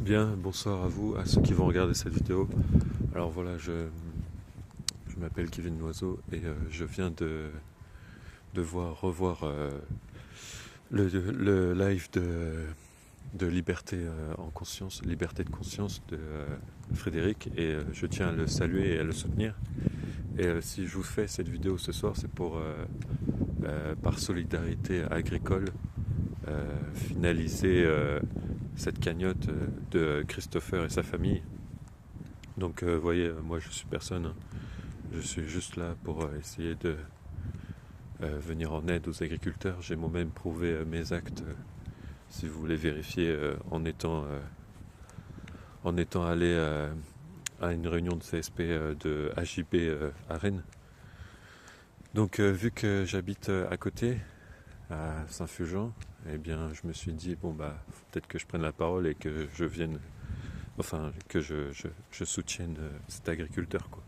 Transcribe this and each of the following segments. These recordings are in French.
Bien, bonsoir à vous, à ceux qui vont regarder cette vidéo. Alors voilà, je m'appelle Kevin Loiseau et je viens de revoir le live de liberté en conscience, liberté de conscience de Frédéric et je tiens à le saluer et à le soutenir. Et si je vous fais cette vidéo ce soir, c'est pour, par solidarité agricole, finaliser cette cagnotte de Christopher et sa famille. Donc vous voyez, moi je suis personne, hein. Je suis juste là pour essayer de venir en aide aux agriculteurs. J'ai moi-même prouvé mes actes, si vous voulez vérifier, en étant allé à une réunion de CSP de HIB à Rennes. Donc vu que j'habite à côté, à Saint-Fulgent, eh bien je me suis dit, bon bah peut-être que je prenne la parole et que je vienne, enfin que je soutienne cet agriculteur, quoi.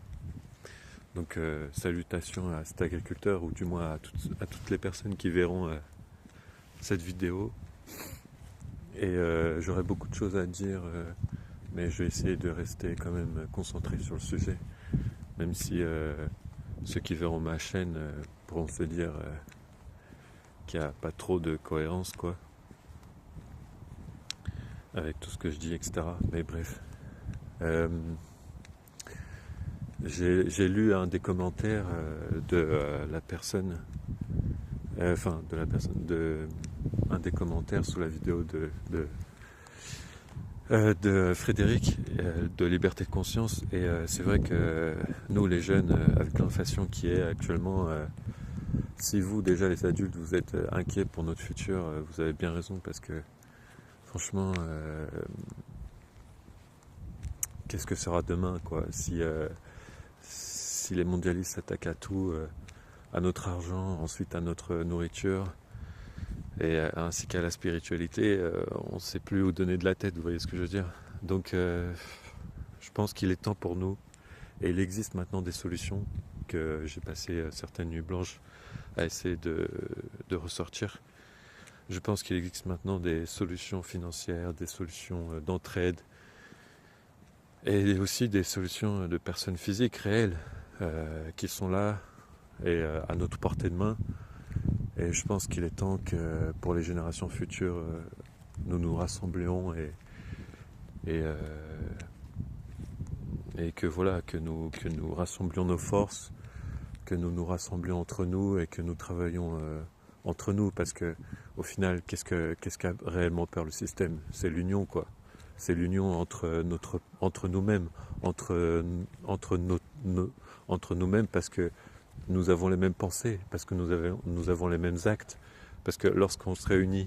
Donc salutations à cet agriculteur, ou du moins à toutes les personnes qui verront cette vidéo. Et j'aurais beaucoup de choses à dire, mais je vais essayer de rester quand même concentré sur le sujet. Même si ceux qui verront ma chaîne pourront se dire qu'il n'y a pas trop de cohérence, quoi, avec tout ce que je dis, etc. Mais bref. J'ai lu un des commentaires de la personne, un des commentaires sous la vidéo de Frédéric, de Liberté de Conscience. Et c'est vrai que nous, les jeunes, avec l'inflation qui est actuellement, si vous, déjà les adultes, vous êtes inquiets pour notre futur, vous avez bien raison, parce que franchement, qu'est-ce que sera demain, quoi, si les mondialistes s'attaquent à tout, à notre argent, ensuite à notre nourriture, et ainsi qu'à la spiritualité, on ne sait plus où donner de la tête, vous voyez ce que je veux dire. Donc je pense qu'il est temps pour nous, et il existe maintenant des solutions que j'ai passé certaines nuits blanches à essayer de ressortir. Je pense qu'il existe maintenant des solutions financières, des solutions d'entraide, et aussi des solutions de personnes physiques réelles qui sont là et à notre portée de main. Et je pense qu'il est temps que pour les générations futures, nous nous rassemblions et, et que voilà, que nous rassemblions nos forces, que nous nous rassemblions entre nous et que nous travaillions entre nous, parce que au final, qu'est-ce qu'a réellement peur le système? C'est l'union, quoi. C'est l'union entre nous-mêmes, entre nous-mêmes, parce que nous avons les mêmes pensées, parce que nous avons les mêmes actes, parce que lorsqu'on se réunit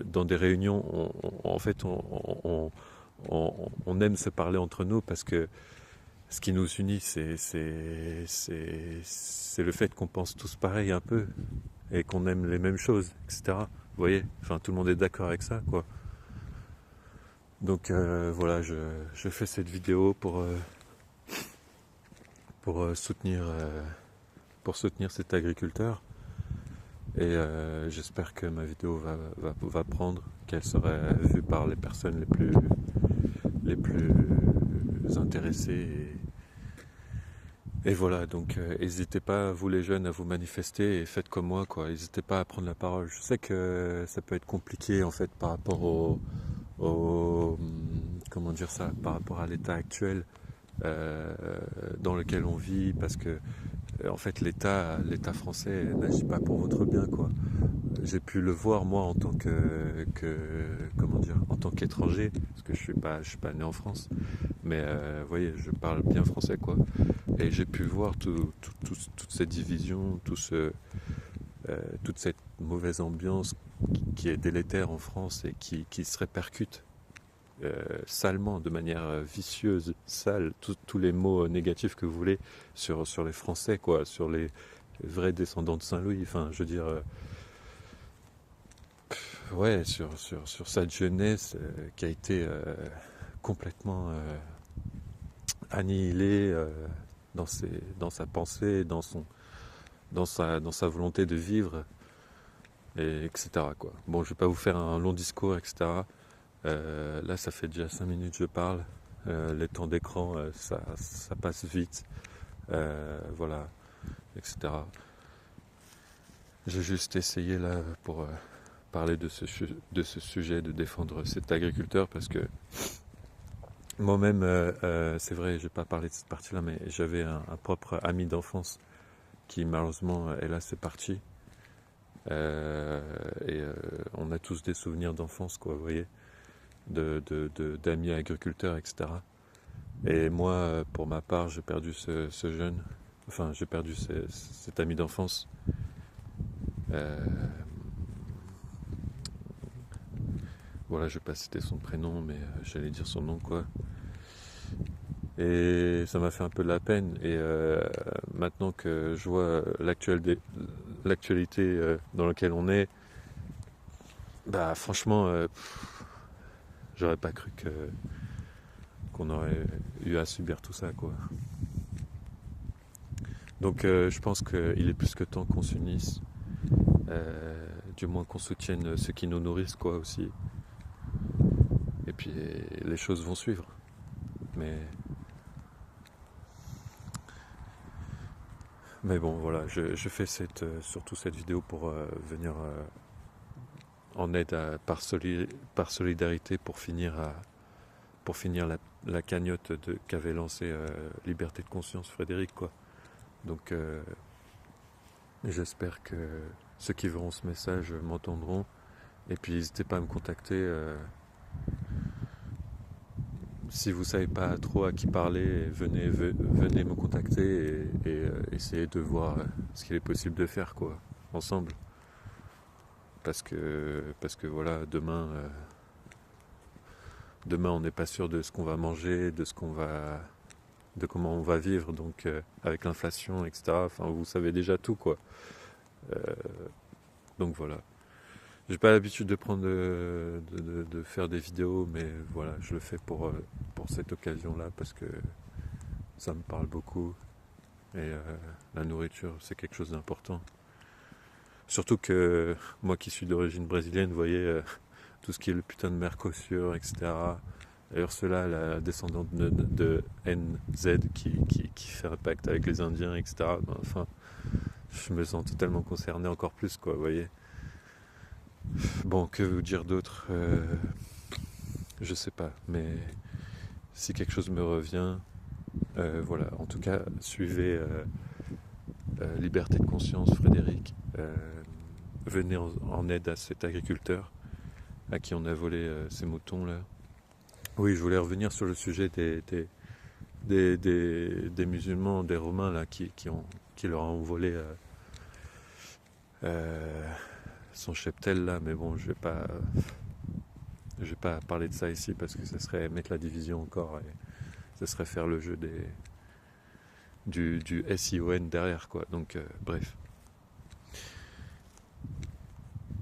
dans des réunions, en fait, on aime se parler entre nous, parce que ce qui nous unit, c'est le fait qu'on pense tous pareil un peu, et qu'on aime les mêmes choses, etc. Vous voyez, enfin, tout le monde est d'accord avec ça, quoi. Donc voilà, je fais cette vidéo pour soutenir cet agriculteur, et j'espère que ma vidéo va prendre, qu'elle sera vue par les personnes les plus intéressées, et voilà. Donc n'hésitez pas, vous les jeunes, à vous manifester et faites comme moi, quoi. N'hésitez pas à prendre la parole. Je sais que ça peut être compliqué, en fait, par rapport comment dire ça, par rapport à l'état actuel dans lequel on vit, parce que en fait l'État français n'agit pas pour votre bien, quoi. J'ai pu le voir, moi, en tant comment dire, en tant qu'étranger, parce que je suis pas né en France, mais vous voyez, je parle bien français, quoi. Et j'ai pu voir toute cette division, toute cette mauvaise ambiance qui est délétère en France, et qui se répercute salement, de manière vicieuse, sale, tous les mots négatifs que vous voulez sur les Français, quoi, sur les vrais descendants de Saint-Louis, enfin, je veux dire, ouais, sur cette jeunesse qui a été complètement annihilée dans sa pensée, dans sa volonté de vivre, et etc., quoi. Bon, je vais pas vous faire un long discours, etc. Là, ça fait déjà 5 minutes que je parle. Les temps d'écran, ça passe vite. Voilà, etc. J'ai juste essayé là pour parler de ce sujet, de défendre cet agriculteur, parce que moi-même, c'est vrai, je n'ai pas parlé de cette partie-là, mais j'avais un propre ami d'enfance qui malheureusement, hélas, est parti. On a tous des souvenirs d'enfance, quoi, vous voyez, d'amis agriculteurs, etc. Et moi, pour ma part, j'ai perdu ce jeune, enfin, j'ai perdu cet ami d'enfance. Voilà, je vais pas citer son prénom, mais j'allais dire son nom, quoi. Et ça m'a fait un peu de la peine. Et maintenant que je vois l'actualité dans laquelle on est, bah franchement, j'aurais pas cru qu'on aurait eu à subir tout ça, quoi. Donc je pense qu'il est plus que temps qu'on s'unisse, du moins qu'on soutienne ceux qui nous nourrissent, quoi, aussi. Et puis les choses vont suivre. Mais bon, voilà, je fais surtout cette vidéo pour venir en aide par solidarité pour finir la cagnotte qu'avait lancée Liberté de conscience Frédéric, quoi. Donc j'espère que ceux qui verront ce message m'entendront. Et puis n'hésitez pas à me contacter. Si vous ne savez pas trop à qui parler, venez me contacter et essayez de voir ce qu'il est possible de faire, quoi, ensemble. Parce que voilà, demain on n'est pas sûr de ce qu'on va manger, de comment on va vivre, donc avec l'inflation, etc. Enfin, vous savez déjà tout, quoi. Donc voilà. J'ai pas l'habitude de faire des vidéos, mais voilà, je le fais pour cette occasion-là parce que ça me parle beaucoup et la nourriture, c'est quelque chose d'important. Surtout que moi qui suis d'origine brésilienne, vous voyez, tout ce qui est le putain de Mercosur, etc. Et Ursula, la descendante de NZ qui fait un pacte avec les Indiens, etc. Ben, enfin, je me sens totalement concerné encore plus, quoi, vous voyez. Bon, que vous dire d'autre, je sais pas, mais si quelque chose me revient, voilà, en tout cas, suivez Liberté de conscience, Frédéric, venez en aide à cet agriculteur à qui on a volé ces moutons là. Oui, je voulais revenir sur le sujet des musulmans, des Romains là qui leur ont volé son cheptel là, mais bon, je vais pas parler de ça ici parce que ça serait mettre la division encore et ça serait faire le jeu du SION derrière, quoi. Donc bref.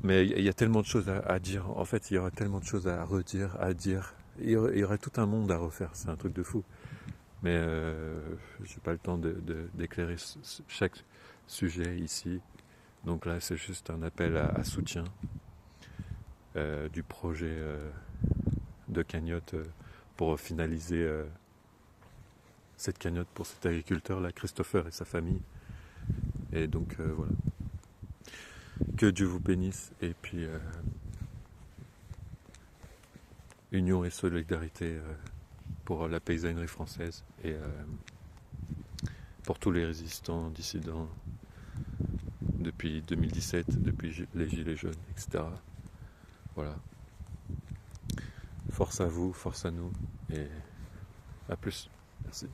Mais il y a tellement de choses à dire. En fait, il y aurait tellement de choses à redire, à dire. Il y aurait tout un monde à refaire. C'est un truc de fou. Mais j'ai pas le temps d'éclairer chaque sujet ici. Donc là, c'est juste un appel à soutien du projet de cagnotte pour finaliser cette cagnotte pour cet agriculteur là, Christopher et sa famille. Et donc voilà. Que Dieu vous bénisse et puis union et solidarité pour la paysannerie française et pour tous les résistants, dissidents depuis 2017, depuis les Gilets jaunes, etc. Voilà. Force à vous, force à nous et à plus. Merci.